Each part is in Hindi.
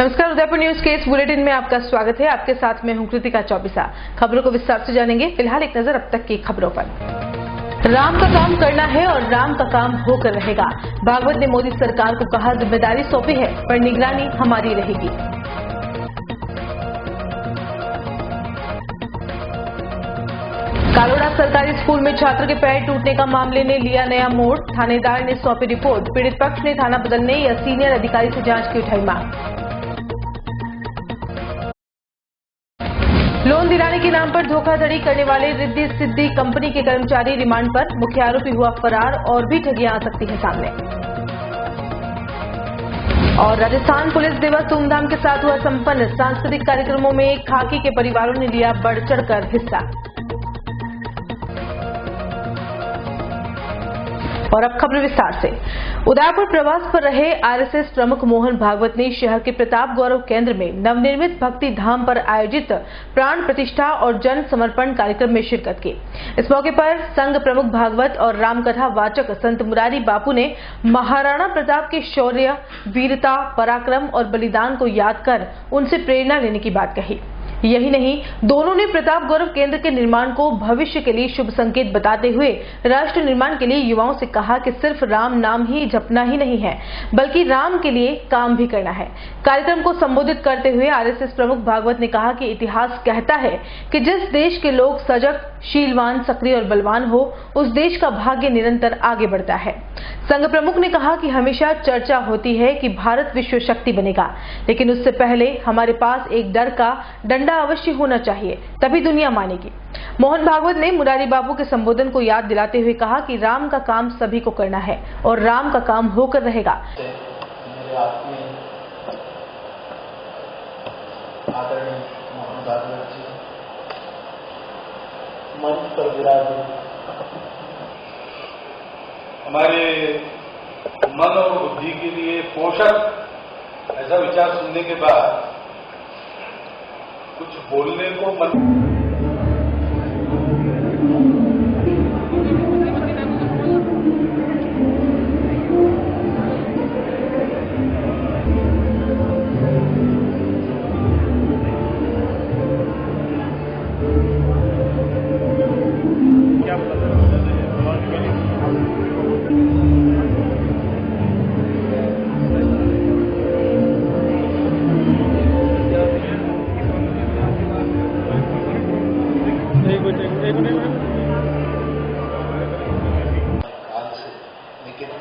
नमस्कार, उदयपुर न्यूज के इस बुलेटिन में आपका स्वागत है। आपके साथ मैं हूं कृतिका चौबिसा। खबरों को विस्तार से जानेंगे। फिलहाल एक नजर अब तक की खबरों पर। राम का काम करना है और राम का काम होकर रहेगा। भागवत ने मोदी सरकार को कहा, जिम्मेदारी सौंपी है पर निगरानी हमारी रहेगी। कालोड़ा सरकारी स्कूल में छात्र के पैर टूटने का मामले ने लिया नया मोड़। थानेदार ने सौंपी रिपोर्ट। पीड़ित पक्ष ने थाना बदलने या सीनियर अधिकारी से जांच की उठाई मांग। लोन दिलाने के नाम पर धोखाधड़ी करने वाले रिद्धि सिद्धि कंपनी के कर्मचारी रिमांड पर। मुख्य आरोपी हुआ फरार, और भी ठगियां आ सकती हैं सामने। और राजस्थान पुलिस दिवस धूमधाम के साथ हुआ संपन्न। सांस्कृतिक कार्यक्रमों में खाकी के परिवारों ने लिया बढ़ चढ़कर हिस्सा। और अब खबर विस्तार से। उदयपुर प्रवास पर रहे आरएसएस प्रमुख मोहन भागवत ने शहर के प्रताप गौरव केंद्र में नवनिर्मित भक्ति धाम पर आयोजित प्राण प्रतिष्ठा और जन समर्पण कार्यक्रम में शिरकत की। इस मौके पर संघ प्रमुख भागवत और रामकथा वाचक संत मुरारी बापू ने महाराणा प्रताप के शौर्य, वीरता, पराक्रम और बलिदान को याद कर उनसे प्रेरणा लेने की बात कही। यही नहीं, दोनों ने प्रताप गौरव केंद्र के निर्माण को भविष्य के लिए शुभ संकेत बताते हुए राष्ट्र निर्माण के लिए युवाओं से कहा कि सिर्फ राम नाम ही जपना ही नहीं है, बल्कि राम के लिए काम भी करना है। कार्यक्रम को संबोधित करते हुए आरएसएस प्रमुख भागवत ने कहा कि इतिहास कहता है कि जिस देश के लोग सजग, शीलवान, सक्रिय और बलवान हो, उस देश का भाग्य निरंतर आगे बढ़ता है। संघ प्रमुख ने कहा कि हमेशा चर्चा होती है कि भारत विश्व शक्ति बनेगा, लेकिन उससे पहले हमारे पास एक डर का डंडा अवश्य होना चाहिए, तभी दुनिया मानेगी। मोहन भागवत ने मुरारी बापू के संबोधन को याद दिलाते हुए कहा कि राम का काम सभी को करना है और राम का काम होकर रहेगा। आदरणीय मोहन भागवत जी मंच पर विराजे। हमारे मन और बुद्धि के लिए पोषक ऐसा विचार सुनने के बाद कुछ बोलने को मन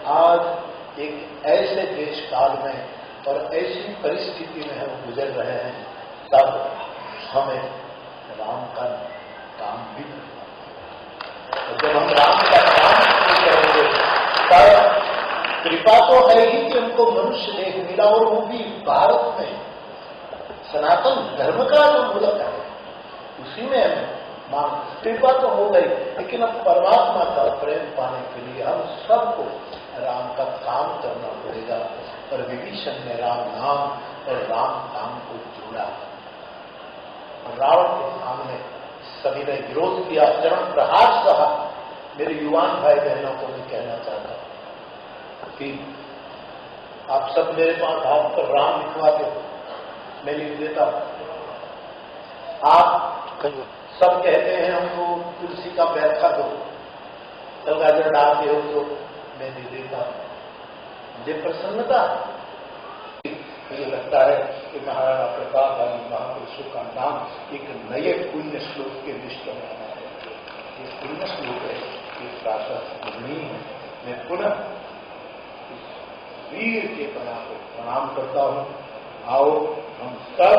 आज एक ऐसे देश काल में और ऐसी परिस्थिति में हम गुजर रहे हैं, तब हमें राम का काम भी करना है। जब हम राम का काम करेंगे तब कृपा तो है ही कि हमको मनुष्य देह मिला, और वो भी भारत में सनातन धर्म का जो मूलक है उसी में हमें कृपा तो हो गई, लेकिन अब परमात्मा का प्रेम पाने के लिए हम सबको राम का काम करना पड़ेगा। और विभीषण ने राम नाम और राम काम को जोड़ा। रावण के सामने सभी ने विरोध किया, चरण प्रहार सहा। मेरे युवान भाई बहनों को मैं कहना चाहता हूं कि आप सब मेरे पास हाथ पर राम लिखवा दो, मैं लिख देता हूं। आप सब कहते हैं हमको तुलसी का व्याख्या दो, गाजर डालते हो तो मैं दे देता हूं। मुझे प्रसन्नता मुझे लगता है कि महाराणा प्रताप आदि महापुरुषों का नाम एक नए पुण्य श्लोक के लिस्ट में आना है। ये पुण्य श्लोक है, ये प्रातः स्मरणीय है। मैं पुनः इस वीर के बना को प्रणाम करता हूं। आओ हम सब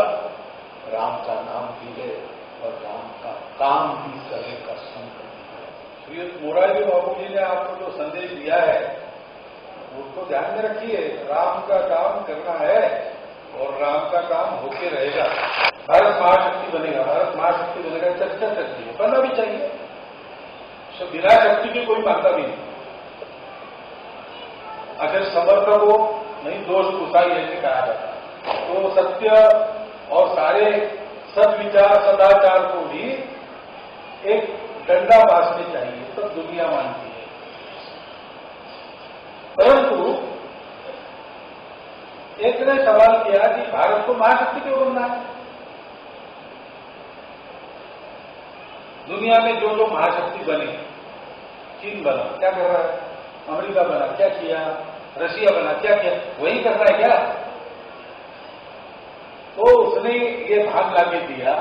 राम का नाम भी ले और राम का काम भी करने का संकल्प है। श्री मोरारी बाबू जी ने आपको जो संदेश दिया है उसको ध्यान में रखिए। राम का काम करना है और राम का काम होके रहेगा। भारत महाशक्ति बनेगा, भारत महाशक्ति बनेगा, चर्चा चलती है, बनना भी चाहिए। बिना शक्ति के कोई मानता भी नहीं। अगर समर्थक हो नहीं, दोष कुसाई ऐसे कहा जाता है, तो सत्य और सारे सदविचार सदाचार को भी एक डंडा बांधने चाहिए, तब दुनिया मानती है। परंतु एक ने सवाल किया कि भारत को महाशक्ति क्यों बनना है? दुनिया में जो जो महाशक्ति बनी, चीन बना, क्या कर रहा है? अमेरिका बना, क्या किया? रशिया बना, क्या किया? वही कर रहा है क्या? तो उसने ये भाग लाके दिया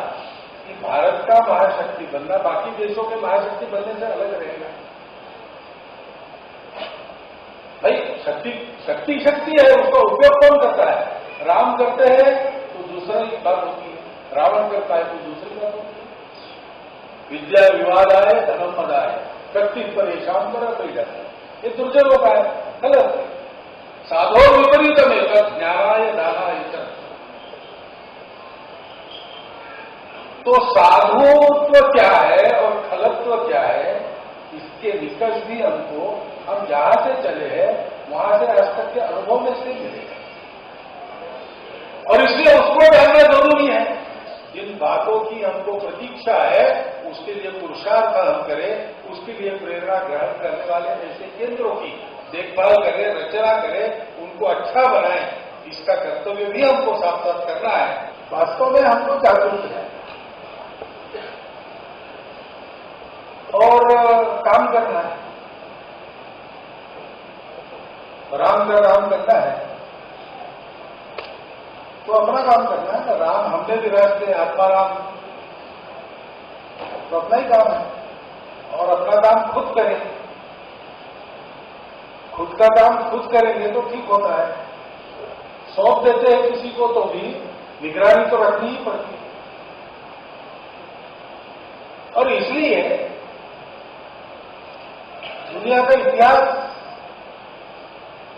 कि भारत का महाशक्ति बनना बाकी देशों के महाशक्ति बनने से अलग रहेगा। भाई शक्ति शक्ति है, उसका उपयोग कौन करता है? राम करते हैं तो दूसरा की बात होती है, रावण करता है तो दूसरी बात होती है। विद्या विवाद आए, धर्म मद आए, शक्ति परेशान करा कोई जाता है, ये दुर्जनों का है, गलत। साधो विपरीत में ज्ञानाय दानाय च। तो साधुत्व क्या है और खलत्व क्या है, इसके निष्कर्ष भी हमको, हम जहां से चले हैं वहां से आज तक के अनुभव में से मिलेगा, और इसलिए उसको जानना जरूरी है। जिन बातों की हमको प्रतीक्षा है उसके लिए पुरुषार्थ हम करें, उसके लिए प्रेरणा ग्रहण करने वाले ऐसे केंद्रों की देखभाल करें, रचना करें, उनको अच्छा बनाएं, इसका कर्तव्य भी हमको साथ साथ करना है। वास्तव में हमको जागरूक है और काम करना है, राम का काम करना है तो अपना काम करना है। राम हमने भी रास्ते आत्मा राम, तो अपना ही काम है और अपना काम खुद करें। खुद का काम खुद करेंगे तो ठीक होता है। सौंप देते हैं किसी को तो भी निगरानी तो रखनी ही पड़ती है। और इसलिए दुनिया का इतिहास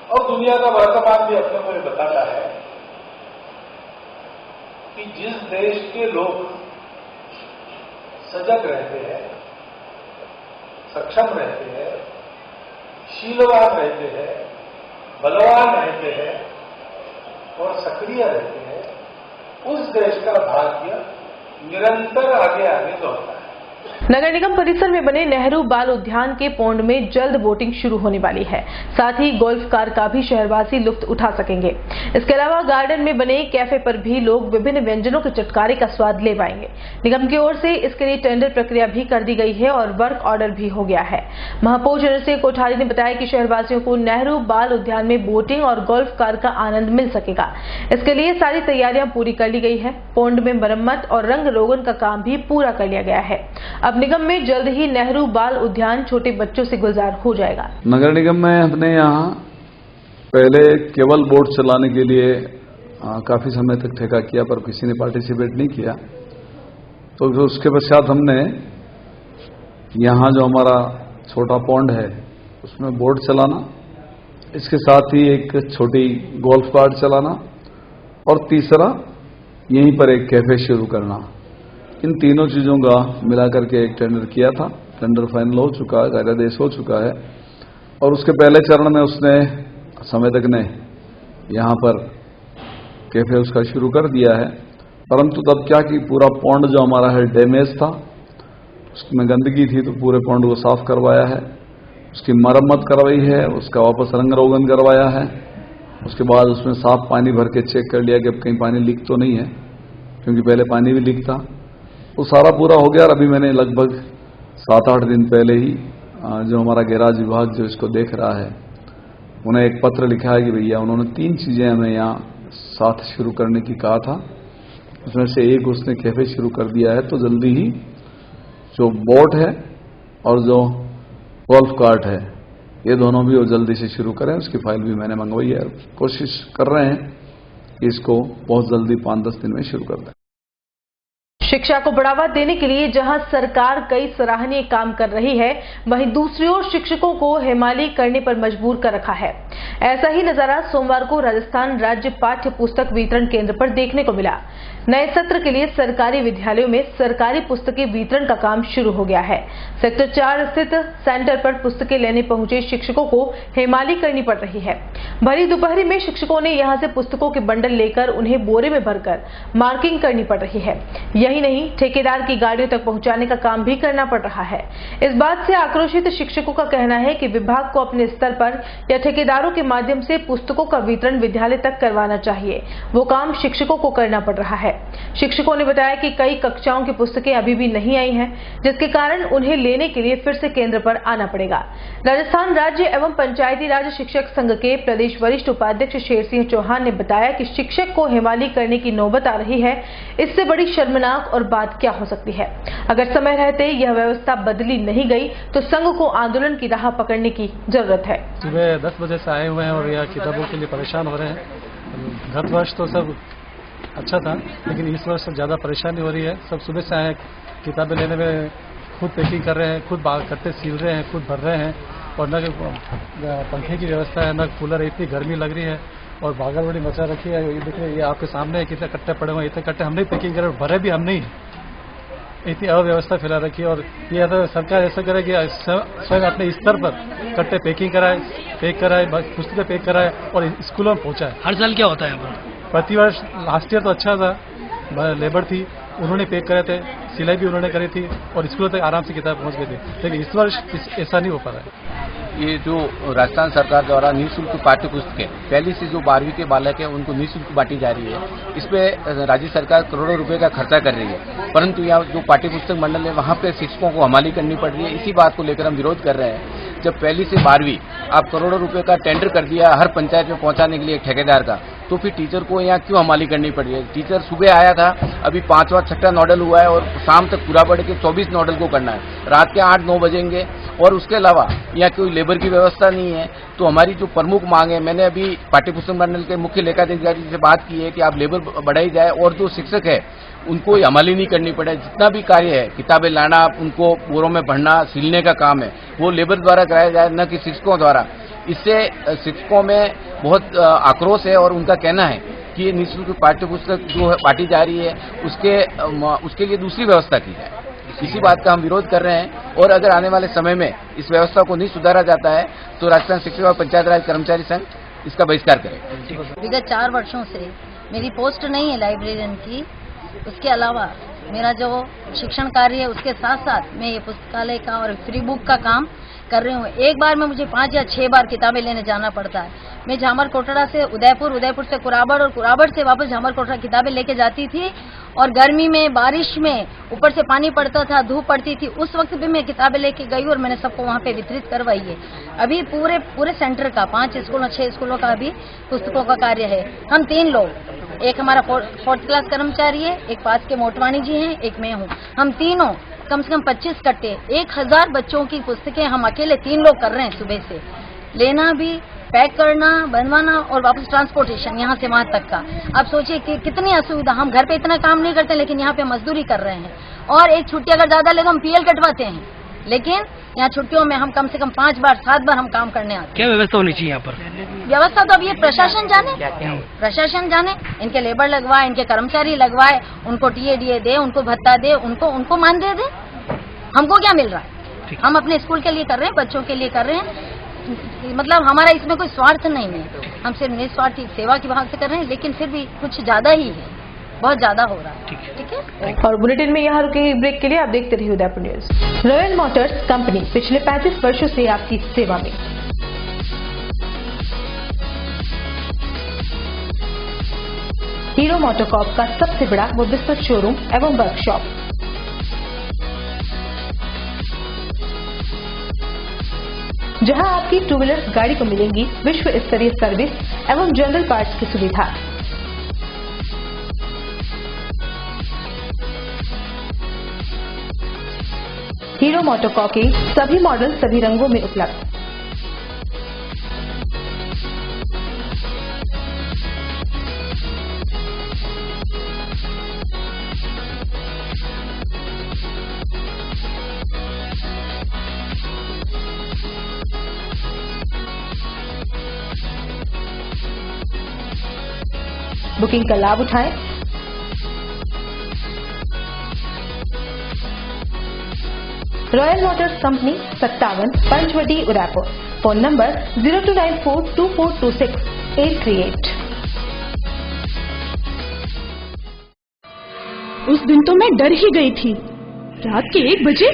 और दुनिया का वर्तमान भी अपने को ये बताता है कि जिस देश के लोग सजग रहते हैं, सक्षम रहते हैं, शीलवान रहते हैं, बलवान रहते हैं और सक्रिय रहते हैं, उस देश का भाग्य निरंतर आगे आगे दौड़ता है। नगर निगम परिसर में बने नेहरू बाल उद्यान के पोंड में जल्द बोटिंग शुरू होने वाली है। साथ ही गोल्फ कार का भी शहरवासी लुत्फ उठा सकेंगे। इसके अलावा गार्डन में बने कैफे पर भी लोग विभिन्न व्यंजनों के चटकारे का स्वाद ले पाएंगे। निगम की ओर से इसके लिए टेंडर प्रक्रिया भी कर दी गई है और वर्क ऑर्डर भी हो गया है। महापौर चंद्रशेखर कोठारी ने बताया कि शहरवासियों को नेहरू बाल उद्यान में बोटिंग और गोल्फ कार का आनंद मिल सकेगा। इसके लिए सारी तैयारियां पूरी कर ली गई है। पोंड में मरम्मत और रंग रोगन का काम भी पूरा कर लिया गया है। अब निगम में जल्द ही नेहरू बाल उद्यान छोटे बच्चों से गुलजार हो जाएगा। नगर निगम में अपने यहाँ पहले केवल बोट चलाने के लिए काफी समय तक ठेका किया, पर किसी ने पार्टिसिपेट नहीं किया। तो उसके पश्चात हमने यहाँ जो हमारा छोटा पौंड है उसमें बोट चलाना, इसके साथ ही एक छोटी गोल्फ कार्ट चलाना और तीसरा यहीं पर एक कैफे शुरू करना। इन तीनों चीजों का मिलाकर के एक टेंडर किया था। टेंडर फाइनल हो चुका है, कार्यादेश हो चुका है और उसके पहले चरण में उसने संवेदक ने यहाँ पर कैफे उसका शुरू कर दिया है। परंतु तब क्या कि पूरा पौंड जो हमारा है डैमेज था, उसमें गंदगी थी, तो पूरे पौंड को साफ करवाया है, उसकी मरम्मत करवाई है, उसका वापस रंग रोगन करवाया है। उसके बाद उसमें साफ पानी भर के चेक कर लिया कि अब कहीं पानी लीक तो नहीं है, क्योंकि पहले पानी भी लीक था। वो सारा पूरा हो गया और अभी मैंने लगभग 7-8 दिन पहले ही जो हमारा गैराज विभाग जो इसको देख रहा है उन्हें एक पत्र लिखा है कि भैया उन्होंने 3 चीजें हमें यहाँ साथ शुरू करने की कहा था, उसमें से एक उसने कैफे शुरू कर दिया है। तो जल्दी ही जो बोट है और जो गोल्फ कार्ट है ये दोनों भी वो जल्दी से शुरू करें। उसकी फाइल भी मैंने मंगवाई है, कोशिश कर रहे हैं कि इसको बहुत जल्दी 5-10 दिन में शुरू कर दें। शिक्षा को बढ़ावा देने के लिए जहां सरकार कई सराहनीय काम कर रही है, वहीं दूसरी ओर शिक्षकों को हेमाली करने पर मजबूर कर रखा है। ऐसा ही नजारा सोमवार को राजस्थान राज्य पाठ्य पुस्तक वितरण केंद्र पर देखने को मिला। नए सत्र के लिए सरकारी विद्यालयों में सरकारी पुस्तकें वितरण का काम शुरू हो गया है। सेक्टर 4 स्थित सेंटर पर पुस्तकें लेने पहुंचे शिक्षकों को हेमाली करनी पड़ रही है। भरी दोपहरी में शिक्षकों ने यहां से पुस्तकों के बंडल लेकर उन्हें बोरे में भरकर मार्किंग करनी पड़ रही है। यही ही नहीं, ठेकेदार की गाड़ियों तक पहुंचाने का काम भी करना पड़ रहा है। इस बात से आक्रोशित शिक्षकों का कहना है कि विभाग को अपने स्तर पर या ठेकेदारों के माध्यम से पुस्तकों का वितरण विद्यालय तक करवाना चाहिए। वो काम शिक्षकों को करना पड़ रहा है। शिक्षकों ने बताया कि कई कक्षाओं की पुस्तकें अभी भी नहीं आई हैं, जिसके कारण उन्हें लेने के लिए फिर से केंद्र पर आना पड़ेगा। राजस्थान राज्य एवं पंचायती राज शिक्षक संघ के प्रदेश वरिष्ठ उपाध्यक्ष शेर सिंह चौहान ने बताया कि शिक्षक को हेमाली करने की नौबत आ रही है। इससे बड़ी शर्मनाक और बात क्या हो सकती है। अगर समय रहते यह व्यवस्था बदली नहीं गई तो संघ को आंदोलन की राह पकड़ने की जरूरत है। सुबह 10 बजे से आए हुए हैं और यह किताबों के लिए परेशान हो रहे हैं। गत वर्ष तो सब अच्छा था, लेकिन इस वर्ष ज्यादा परेशानी हो रही है। सब सुबह से आए, किताबें लेने में खुद पैकिंग कर रहे हैं, खुद कट्टे सील रहे हैं, खुद भर रहे हैं और न पंखे की व्यवस्था है, न कूलर। इतनी गर्मी लग रही है और भागल बड़ी मचा रखी है। ये देखिए, ये आपके सामने है कितने कट्टे पड़े हुए हैं। इतने कट्टे हमने पैकिंग करे, भरे भी हम नहीं। इतनी अव्यवस्था फैला रखी है और ये तो सरकार ऐसा करे कि स्वयं अपने स्तर पर कट्टे पैकिंग कराए, पैक कराए, पुस्तकें पैक कराए और स्कूलों में पहुंचाए। हर साल क्या होता है यहाँ पर? प्रतिवर्ष लास्ट ईयर तो अच्छा था, लेबर थी, उन्होंने पैक करे थे, सिलाई भी उन्होंने करी थी और स्कूलों तक आराम से किताब पहुंच गई थी। लेकिन इस वर्ष ऐसा नहीं हो पा रहा है। ये जो राजस्थान सरकार द्वारा निःशुल्क पाठ्य पुस्तकें पहली से जो 12वीं के बालक है उनको निःशुल्क बांटी जा रही है, इस पे राज्य सरकार करोड़ों रुपए का खर्चा कर रही है, परंतु यहाँ जो पाठ्य पुस्तक मंडल है वहाँ पे शिक्षकों को हमाली करनी पड़ रही है। इसी बात को लेकर हम विरोध कर रहे हैं। जब पहली से 12वीं आप करोड़ों रुपए का टेंडर कर दिया हर पंचायत में पहुंचाने के लिए एक ठेकेदार का, तो फिर टीचर को यहाँ क्यों हमाली करनी पड़ रही है। टीचर सुबह आया था, अभी 5वां 6ठा नॉडल हुआ है और शाम तक पूरा बढ़ के 24 नॉडल को करना है। रात के 8-9 बजेंगे और उसके अलावा यहाँ कोई लेबर की व्यवस्था नहीं है। तो हमारी जो प्रमुख मांग है, मैंने अभी पाठ्य पुस्तक मंडल के मुख्य लेखाधिकारी से बात की है कि आप लेबर बढ़ाई जाए और जो शिक्षक है उनको हमाली नहीं करनी पड़े। जितना भी कार्य है, किताबें लाना, उनको बोरों में भरना, सिलने का काम है, वो लेबर द्वारा कराया जाए, न कि शिक्षकों द्वारा। इससे शिक्षकों में बहुत आक्रोश है और उनका कहना है कि ये निःशुल्क पाठ्य पुस्तक जो बांटी जा रही है उसके लिए दूसरी व्यवस्था की जाए। इसी बात का हम विरोध कर रहे हैं और अगर आने वाले समय में इस व्यवस्था को नहीं सुधारा जाता है तो राजस्थान शिक्षक और पंचायत राज कर्मचारी संघ इसका बहिष्कार करें। विगत 4 वर्षों से मेरी पोस्ट नहीं है लाइब्रेरियन की, उसके अलावा मेरा जो शिक्षण कार्य है उसके साथ साथ मैं ये पुस्तकालय का और फ्री बुक का काम कर रही हूँ। एक बार में मुझे 5 या 6 बार किताबें लेने जाना पड़ता है। मैं झामर कोटड़ा से उदयपुर, उदयपुर से कुराबड़ और कुराबड़ से वापस झामर कोटड़ा किताबें लेके जाती थी और गर्मी में, बारिश में, ऊपर से पानी पड़ता था, धूप पड़ती थी, उस वक्त भी मैं किताबें लेके गई और मैंने सबको वहाँ पे वितरित करवाई है। अभी पूरे सेंटर का 5 स्कूलों 6 स्कूलों का अभी पुस्तकों का कार्य है। हम 3 लोग, एक हमारा 4th क्लास कर्मचारी है, एक पास के मोटवानी जी हैं, एक मैं हूँ। हम तीनों कम से कम 25 कट्टे 1000 बच्चों की पुस्तकें हम अकेले 3 लोग कर रहे हैं। सुबह से लेना भी, पैक करना, बनवाना और वापस ट्रांसपोर्टेशन यहाँ से वहाँ तक का। आप सोचिए कि कितनी असुविधा। हम घर पे इतना काम नहीं करते लेकिन यहाँ पे मजदूरी कर रहे हैं और एक छुट्टी अगर ज्यादा ले तो हम PL कटवाते हैं, लेकिन यहाँ छुट्टियों में हम कम से कम 5 बार 7 बार हम काम करने आते हैं। क्या व्यवस्था होनी चाहिए यहाँ पर? व्यवस्था तो अब ये प्रशासन जाने, इनके लेबर लगवाए, इनके कर्मचारी लगवाए, उनको TADA दे, उनको भत्ता दे, उनको मानदेय दे। हमको क्या मिल रहा है? हम अपने स्कूल के लिए कर रहे हैं, बच्चों के लिए कर रहे हैं। मतलब हमारा इसमें कोई स्वार्थ नहीं है, हम सिर्फ निस्वार्थी सेवा की भाव से कर रहे हैं, लेकिन फिर भी कुछ ज्यादा ही है, बहुत ज्यादा हो रहा है। ठीक है। और बुलेटिन में यहाँ रुके ब्रेक के लिए आप देखते रहिए Udaipur news. Royal Motors company पिछले 35 वर्षों से आपकी सेवा में। हीरो मोटोकॉर्प का सबसे बड़ा व विस्तृत शोरूम एवं वर्कशॉप। जहां आपकी 2 व्हीलर गाड़ी को मिलेंगी विश्व स्तरीय सर्विस एवं जनरल पार्ट्स की सुविधा। हीरो मोटोकॉर्प के सभी मॉडल सभी रंगों में उपलब्ध। बुकिंग का लाभ उठाएं। Royal Motors company 57 Panchavati Udaipur. Phone number 02942426 838। उस दिन तो मैं डर ही गई थी। रात के 1 बजे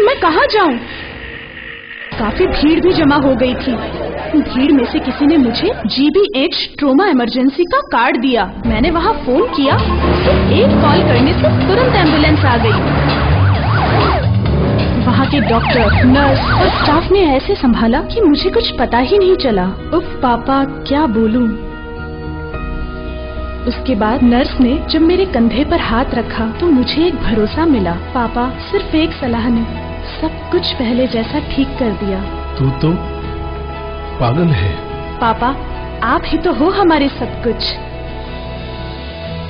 मैं कहाँ जाऊं? काफी भीड़ भी जमा हो गई थी। भीड़ में से किसी ने मुझे GBH ट्रोमा इमरजेंसी का कार्ड दिया। मैंने वहाँ फोन किया, सिर्फ एक कॉल करने से तुरंत एम्बुलेंस आ गई। वहाँ के डॉक्टर, नर्स और स्टाफ ने ऐसे संभाला कि मुझे कुछ पता ही नहीं चला। उफ पापा, क्या बोलूं। उसके बाद नर्स ने जब मेरे कंधे पर हाथ रखा तो मुझे एक भरोसा मिला। पापा, सिर्फ एक सलाह ने सब कुछ पहले जैसा ठीक कर दिया। तू तो पागल है। पापा, आप ही तो हो हमारे सब कुछ।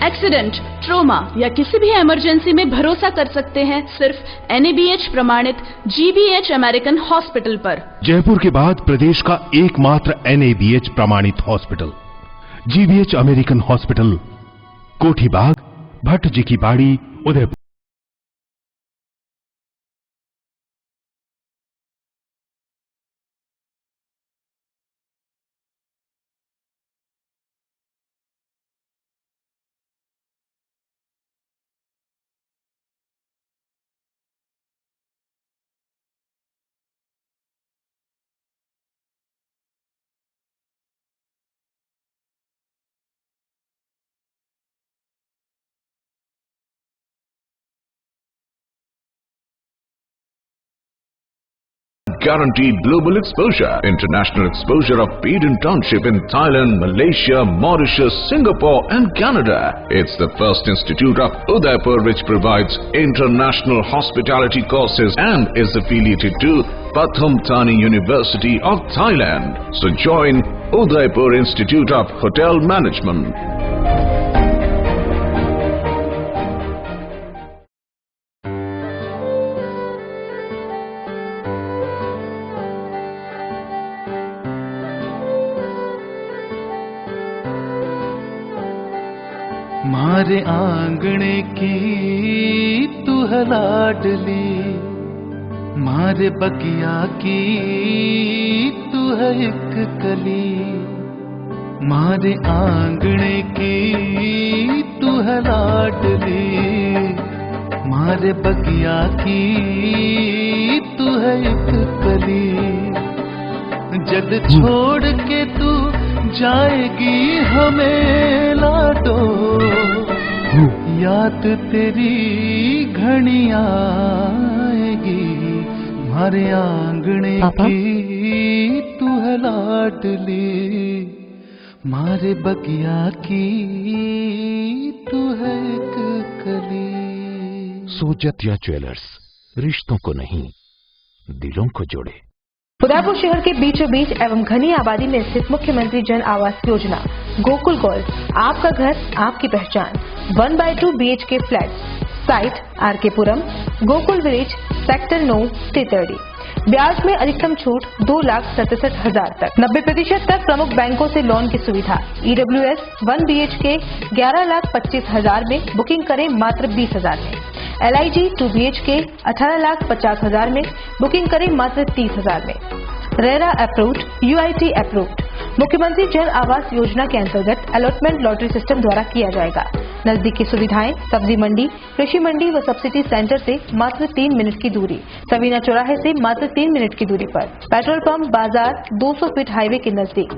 एक्सीडेंट, ट्रोमा या किसी भी इमरजेंसी में भरोसा कर सकते हैं सिर्फ NABH प्रमाणित GBH अमेरिकन हॉस्पिटल पर। जयपुर के बाद प्रदेश का एकमात्र NABH प्रमाणित hospital GBH American Hospital, Kothibagh, Bhatt ji की बाड़ी, Udaipur. Guaranteed global exposure, international exposure of Peden Township in Thailand, Malaysia, Mauritius, Singapore and Canada. It's the first institute of Udaipur which provides international hospitality courses and is affiliated to Pathum Thani University of Thailand. So join Udaipur Institute of Hotel Management. मारे आंगणे की तू है लाडली, मारे बगिया की तू है एक कली। मारे आंगणे की तू है लाडली, मारे बगिया की तू है एक कली। जद छोड़ के तू जाएगी हमें लाडो, याद तेरी घनी आएगी। मारे आंगणे की तू है लाडली, मारे बगिया की तू है एक कली। सोजतिया ज्वेलर्स, रिश्तों को नहीं दिलों को जोड़े। उदयपुर शहर के बीचों बीच एवं घनी आबादी में स्थित मुख्यमंत्री जन आवास योजना गोकुल गोल्ड, आपका घर आपकी पहचान, 1/2 BHK फ्लैट, साइट RK पुरम, गोकुल विलेज, सेक्टर 9, टेतरडी। ब्याज में अधिकतम छूट 2,67,000 तक, 90% तक प्रमुख बैंकों से लोन की सुविधा। EWS 1 BHK 11,25,000 में, बुकिंग करें मात्र 20,000 में। LIG 2 BHK 18,50,000 में, बुकिंग करें मात्र 30,000 में। RERA approved, UIT approved. मुख्यमंत्री जन आवास योजना के अंतर्गत अलॉटमेंट लॉटरी सिस्टम द्वारा किया जाएगा। नजदीकी सुविधाएं, सब्जी मंडी, कृषि मंडी व सब्सिडी सेंटर से मात्र 3 मिनट की दूरी, सवीना चौराहे से मात्र 3 मिनट की दूरी पर, पेट्रोल पंप, बाजार, 200 फीट हाईवे के नजदीक।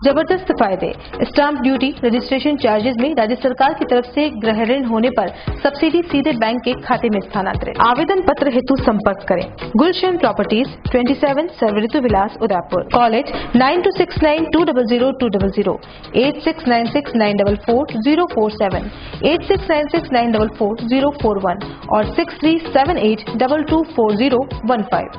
जबरदस्त फायदे, स्टाम्प ड्यूटी, रजिस्ट्रेशन चार्जेस में राज्य सरकार की तरफ से गृह ऋण होने पर सब्सिडी सीधे बैंक के खाते में स्थानांतरित। आवेदन पत्र हेतु संपर्क करें गुलशन प्रॉपर्टीज, 27 सर्वऋतु विलास, उदयपुर। कॉलेज 9269200200, 8696944047, 8696944041 और 6378224015।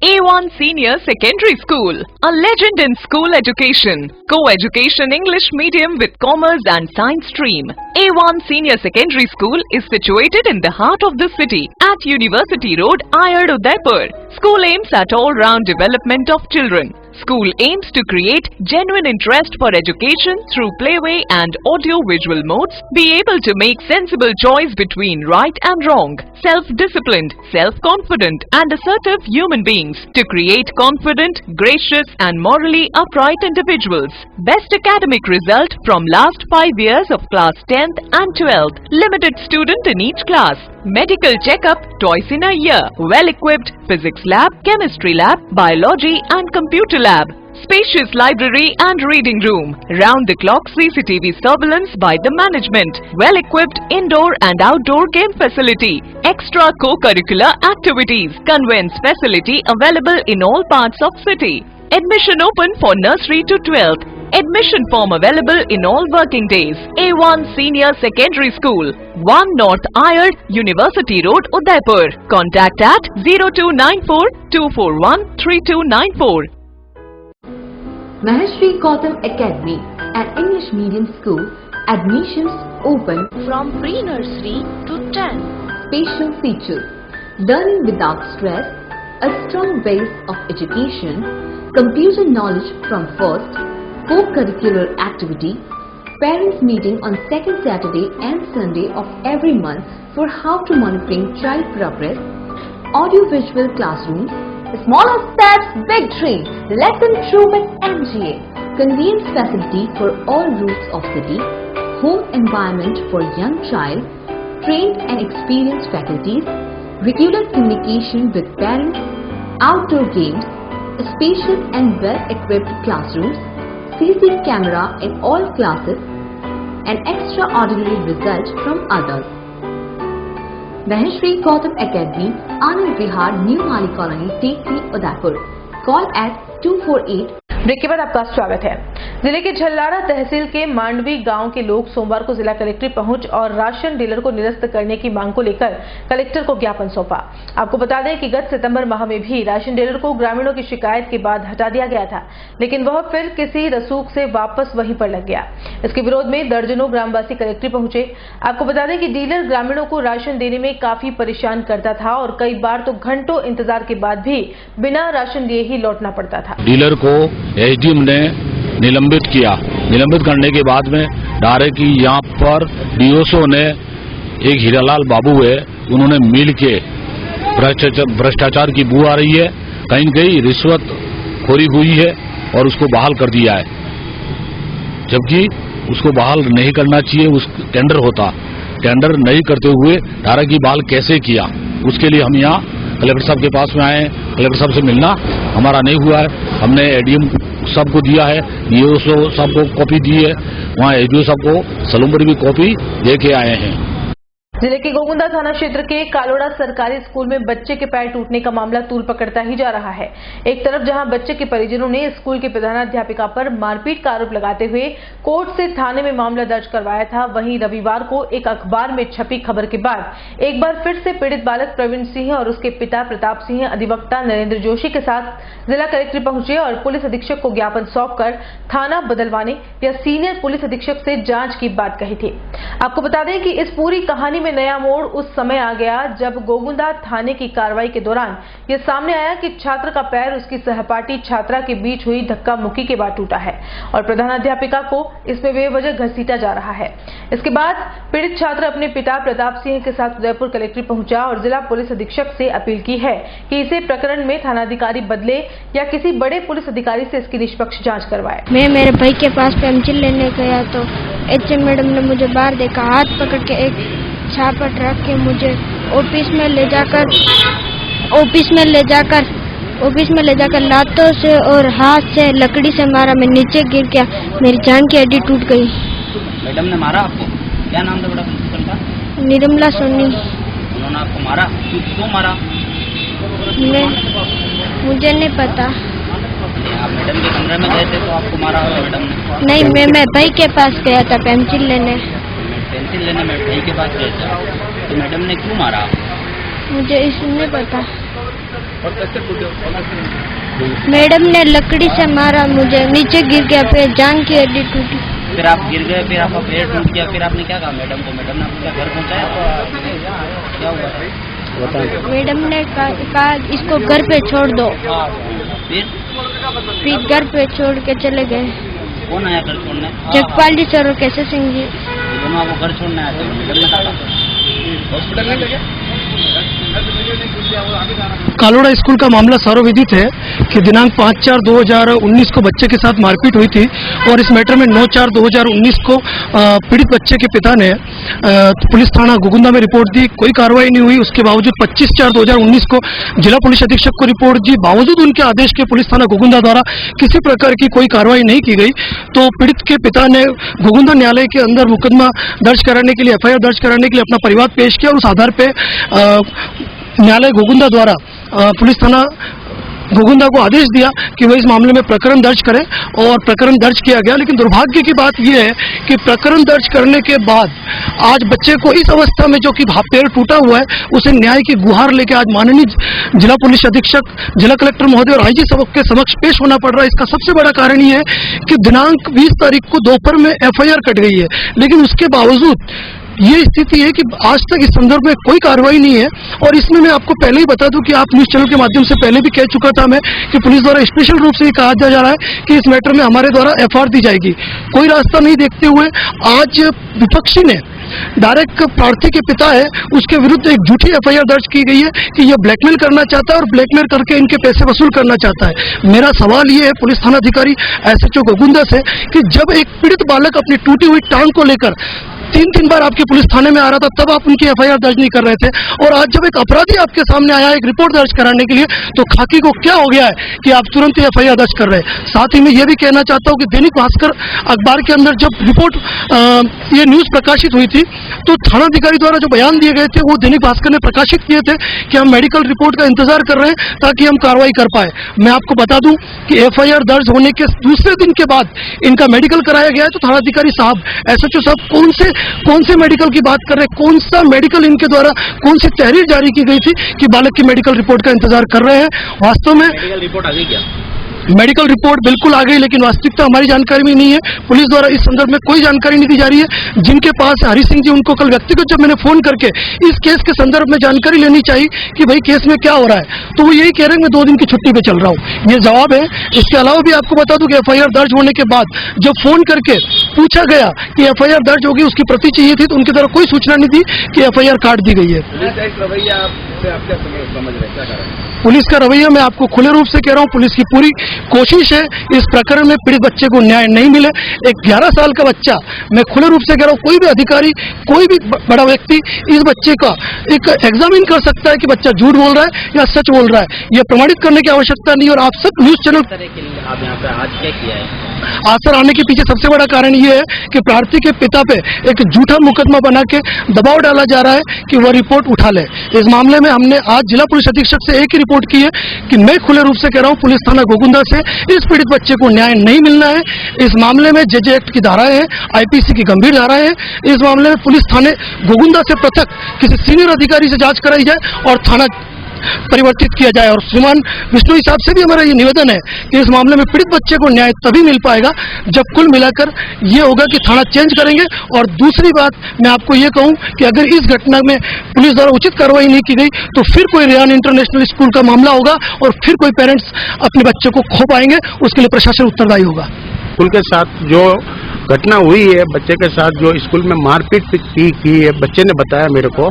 A1 Senior Secondary School, a legend in school education, co-education English medium with commerce and science stream. A1 Senior Secondary School is situated in the heart of the city at University Road, Ayad, Udaipur. School aims at all-round development of children. School aims to create genuine interest for education through playway and audio-visual modes, be able to make sensible choice between right and wrong, self-disciplined, self-confident and assertive human beings to create confident, gracious and morally upright individuals. Best academic result from last 5 years of class 10th and 12th. Limited student in each class. Medical checkup twice in a year. Well-equipped physics lab, chemistry lab, biology and computer lab. Spacious library and reading room. Round-the-clock CCTV surveillance by the management. Well-equipped indoor and outdoor game facility. Extra co-curricular activities. Convents facility available in all parts of city. Admission open for nursery to 12th. Admission form available in all working days. A1 Senior Secondary School, 1 North Ayr, University Road, Udaipur. Contact at 0294 241 3294. Maheshri Gautam Academy, an English medium school. Admissions open From pre-nursery to 10. Special features: learning without stress, a strong base of education, computer knowledge from first, co-curricular activity, parents meeting on second Saturday and Sunday of every month for how to monitoring child progress, audio-visual classrooms, smaller steps, big dreams. Let them through with MGA. Convenience facility for all routes of city, home environment for young child, trained and experienced faculties, regular communication with parents, outdoor games, spacious and well-equipped classrooms, CC camera in all classes, an extraordinary result from others. Maheshri Gautam Academy, Anand Vihar, New Mali Colony, T3, Udaipur. Call at 248. Break के बाद आपका स्वागत है। जिले के झल्लारा तहसील के मांडवी गांव के लोग सोमवार को जिला कलेक्ट्रेट पहुंच और राशन डीलर को निरस्त करने की मांग को लेकर कलेक्टर को ज्ञापन सौंपा। आपको बता दें कि गत सितंबर माह में भी राशन डीलर को ग्रामीणों की शिकायत के बाद हटा दिया गया था, लेकिन वह फिर किसी रसूख से वापस वहीं पर लग गया। इसके विरोध में दर्जनों ग्रामवासी कलेक्ट्रेट पहुंचे। आपको बता दें कि डीलर ग्रामीणों को राशन देने में काफी परेशान करता था और कई बार तो घंटों इंतजार के बाद भी बिना राशन दिए ही लौटना पड़ता था। डीलर को एसडीएम ने निलंबित किया। निलंबित करने के बाद में डायरेक्ट यहाँ पर डीओसओ ने एक हीरालाल बाबू है, उन्होंने मिल के भ्रष्टाचार की बू आ रही है, कहीं न कहीं रिश्वत खोरी हुई है और उसको बहाल कर दिया है, जबकि उसको बहाल नहीं करना चाहिए। उस टेंडर होता, टेंडर नहीं करते हुए डायरेक्ट की बहाल कैसे किया, उसके लिए हम यहाँ कलेक्टर साहब के पास में आए हैं। कलेक्टर साहब से मिलना हमारा नहीं हुआ है। हमने एडीएम साहब को दिया है, डीओसओ साहब को कॉपी दी है, वहाँ एडीओ साहब को सलूम पर भी कॉपी दे के आए हैं। जिले के गोगुंदा थाना क्षेत्र के कालोड़ा सरकारी स्कूल में बच्चे के पैर टूटने का मामला तूल पकड़ता ही जा रहा है। एक तरफ जहां बच्चे के परिजनों ने स्कूल के प्रधानाध्यापिका पर मारपीट का आरोप लगाते हुए कोर्ट से थाने में मामला दर्ज करवाया था, वहीं रविवार को एक अखबार में छपी खबर के बाद एक बार फिर से पीड़ित बालक प्रवीण सिंह और उसके पिता प्रताप सिंह अधिवक्ता नरेंद्र जोशी के साथ जिला कलेक्ट्रेट पहुंचे और पुलिस अधीक्षक को ज्ञापन सौंपकर थाना बदलवाने या सीनियर पुलिस अधीक्षक से जांच की बात कही थी। आपको बता दें कि इस पूरी कहानी नया मोड़ उस समय आ गया जब गोगुंदा थाने की कार्रवाई के दौरान यह सामने आया कि छात्र का पैर उसकी सहपाठी छात्रा के बीच हुई धक्का मुक्की के बाद टूटा है और प्रधानाध्यापिका को इसमें बेवजह घसीटा जा रहा है। इसके बाद पीड़ित छात्र अपने पिता प्रताप सिंह के साथ उदयपुर कलेक्ट्रेट पहुंचा और जिला पुलिस अधीक्षक से अपील की है कि इसे प्रकरण में थानाधिकारी बदले या किसी बड़े पुलिस अधिकारी से इसकी निष्पक्ष जांच करवाए। मैं मेरे भाई के पास पेंसिल लेने गया तो एचएम मैडम ने मुझे बाहर देखा, हाथ पकड़ के एक छापट रख के मुझे ऑफिस में ले जाकर लातों से और हाथ से लकड़ी से मारा। मैं नीचे गिर गया, मेरी जान की हड्डी टूट गई। मैडम ने मारा आपको? क्या नाम था बेटा प्रिंसिपल का? निर्मला सोनी। उन्होंने आपको मारा? क्यों मारा? मुझे नहीं पता। आप मैडम के कमरे में गए थे तो आपको मारा होगा मैडम ने? नहीं, मैं भाई के पास गया था पेंसिल लेने। पेंसिल लेने में भाई के पास गए थे, तो मैडम ने क्यों मारा? मुझे इसमें पता। मैडम ने लकड़ी से मारा, मुझे नीचे गिर गया, फिर जान की हड्डी टूटी। फिर आप गिर गए, फिर आपका पैर टूट गया, फिर आपने क्या कहा मैडम को? मैडम ने आपको घर पहुँचाया? क्या हुआ? मैडम ने कहा इसको घर पे छोड़ दो, फिर घर पे छोड़ के चले गए। कौन आया घर छोड़ने? जगपाल जी सर और केशव सिंह जी। दोनों आपको घर छोड़ने आए थे, हॉस्पिटल नहीं लगे? कालोड़ा स्कूल का मामला सर्वविदित है कि दिनांक 5/4/2019 को बच्चे के साथ मारपीट हुई थी और इस मैटर में 9/4/2019 को पीड़ित बच्चे के पिता ने पुलिस थाना घुघुंदा में रिपोर्ट दी। कोई कार्रवाई नहीं हुई। उसके बावजूद 25/4/2019 को जिला पुलिस अधीक्षक को रिपोर्ट दी। बावजूद उनके आदेश के पुलिस थाना घुघुंदा द्वारा किसी प्रकार की कोई कार्रवाई नहीं की गई। तो पीड़ित के पिता ने घुघुंदा न्यायालय के अंदर मुकदमा दर्ज कराने के लिए, FIR दर्ज कराने के लिए अपना परिवाद पेश किया और उस आधार पर न्यायालय घुघुंदा द्वारा पुलिस थाना घुघुंदा को आदेश दिया कि वह इस मामले में प्रकरण दर्ज करे और प्रकरण दर्ज किया गया। लेकिन दुर्भाग्य की बात यह है कि प्रकरण दर्ज करने के बाद आज बच्चे को इस अवस्था में, जो कि पैर टूटा हुआ है, उसे न्याय की गुहार लेके आज माननीय जिला पुलिस अधीक्षक, जिला कलेक्टर महोदय और IG साहब के समक्ष पेश होना पड़ रहा है। इसका सबसे बड़ा कारण यह है कि दिनांक 20 तारीख को दोपहर में FIR कट गई है, लेकिन उसके बावजूद ये स्थिति है कि आज तक इस संदर्भ में कोई कार्रवाई नहीं है। और इसमें मैं आपको पहले ही बता दूं कि आप न्यूज चैनल के माध्यम से पहले भी कह चुका था मैं कि पुलिस द्वारा स्पेशल रूप से ये कहा जा रहा है कि इस मैटर में हमारे द्वारा FIR दी जाएगी। कोई रास्ता नहीं देखते हुए आज विपक्षी ने डायरेक्ट प्रार्थी के पिता है उसके विरुद्ध एक झूठी FIR दर्ज की गई है कि यह ब्लैकमेल करना चाहता है और ब्लैकमेल करके इनके पैसे वसूल करना चाहता है। मेरा सवाल ये है पुलिस थाना अधिकारी SHO घुघुंदा से कि जब एक पीड़ित बालक अपनी टूटी हुई टांग को लेकर 3 बार आपके पुलिस थाने में आ रहा था, तब आप उनकी FIR दर्ज नहीं कर रहे थे, और आज जब एक अपराधी आपके सामने आया एक रिपोर्ट दर्ज कराने के लिए, तो खाकी को क्या हो गया है कि आप तुरंत ही FIR दर्ज कर रहे हैं। साथ ही मैं ये भी कहना चाहता हूं कि दैनिक भास्कर अखबार के अंदर जब रिपोर्ट ये न्यूज प्रकाशित हुई थी, तो थानाधिकारी द्वारा जो बयान दिए गए थे वो दैनिक भास्कर ने प्रकाशित किए थे कि हम मेडिकल रिपोर्ट का इंतजार कर रहे हैं ताकि हम कार्रवाई कर पाए। मैं आपको बता दूं कि FIR दर्ज होने के दूसरे दिन के बाद इनका मेडिकल कराया गया है। तो थानाधिकारी साहब, SHO साहब कौन से मेडिकल की बात कर रहे हैं? कौन सा मेडिकल इनके द्वारा, कौन सी तहरीर जारी की गई थी कि बालक की मेडिकल रिपोर्ट का इंतजार कर रहे हैं? वास्तव में मेडिकल रिपोर्ट आ गई क्या? मेडिकल रिपोर्ट बिल्कुल आ गई, लेकिन वास्तविकता हमारी जानकारी में नहीं है। पुलिस द्वारा इस संदर्भ में कोई जानकारी नहीं दी जा रही है। जिनके पास हरि सिंह जी, उनको कल व्यक्तिगत जब मैंने फोन करके इस केस के संदर्भ में जानकारी लेनी चाहिए कि भाई केस में क्या हो रहा है, तो वो यही कह रहे हैं मैं 2 दिन की छुट्टी पे चल रहा हूँ। ये जवाब है। इसके अलावा भी आपको बता दूं कि FIR दर्ज होने के बाद जब फोन करके पूछा गया कि FIR दर्ज होगी, उसकी प्रति चाहिए थी, तो उनकी तरफ कोई सूचना नहीं दी कि FIR काट दी गई है। पुलिस का रवैया मैं आपको खुले रूप से कह रहा हूं, पुलिस की पूरी कोशिश है इस प्रकरण में पीड़ित बच्चे को न्याय नहीं मिले। एक 11 साल का बच्चा, मैं खुले रूप से कह रहा हूं, कोई भी अधिकारी, कोई भी बड़ा व्यक्ति इस बच्चे का एक एग्जामिन कर सकता है कि बच्चा झूठ बोल रहा है या सच बोल रहा है। यह प्रमाणित करने की आवश्यकता नहीं। और आप सब न्यूज चैनल आप यहाँ पे आज क्या किया है? आज सर आने के पीछे सबसे बड़ा कारण यह है कि प्रार्थी के पिता पे एक झूठा मुकदमा बना के दबाव डाला जा रहा है कि वह रिपोर्ट उठा ले। इस मामले में हमने आज जिला पुलिस अधीक्षक से एक ही रिपोर्ट की है कि मैं खुले रूप से कह रहा हूं पुलिस थाना घुघुंदा से इस पीड़ित बच्चे को न्याय नहीं मिलना है। इस मामले में JJ एक्ट की धाराएं हैं, IPC की गंभीर धाराएं हैं। इस मामले में पुलिस थाने घुघुंदा से पृथक किसी सीनियर अधिकारी से जांच कराई जाए और थाना परिवर्तित किया जाए। और श्रीमान विष्णु साहब से भी हमारा ये निवेदन है कि इस मामले में पीड़ित बच्चे को न्याय तभी मिल पाएगा जब कुल मिलाकर ये होगा कि थाना चेंज करेंगे। और दूसरी बात मैं आपको ये कहूं कि अगर इस घटना में पुलिस द्वारा उचित कार्रवाई नहीं की गई तो फिर कोई रेयान इंटरनेशनल स्कूल का मामला होगा और फिर कोई पेरेंट्स अपने बच्चे को खो पाएंगे। उसके लिए प्रशासन उत्तरदायी होगा। स्कूल के साथ जो घटना हुई है, बच्चे के साथ जो स्कूल में मारपीट की है, बच्चे ने बताया मेरे को।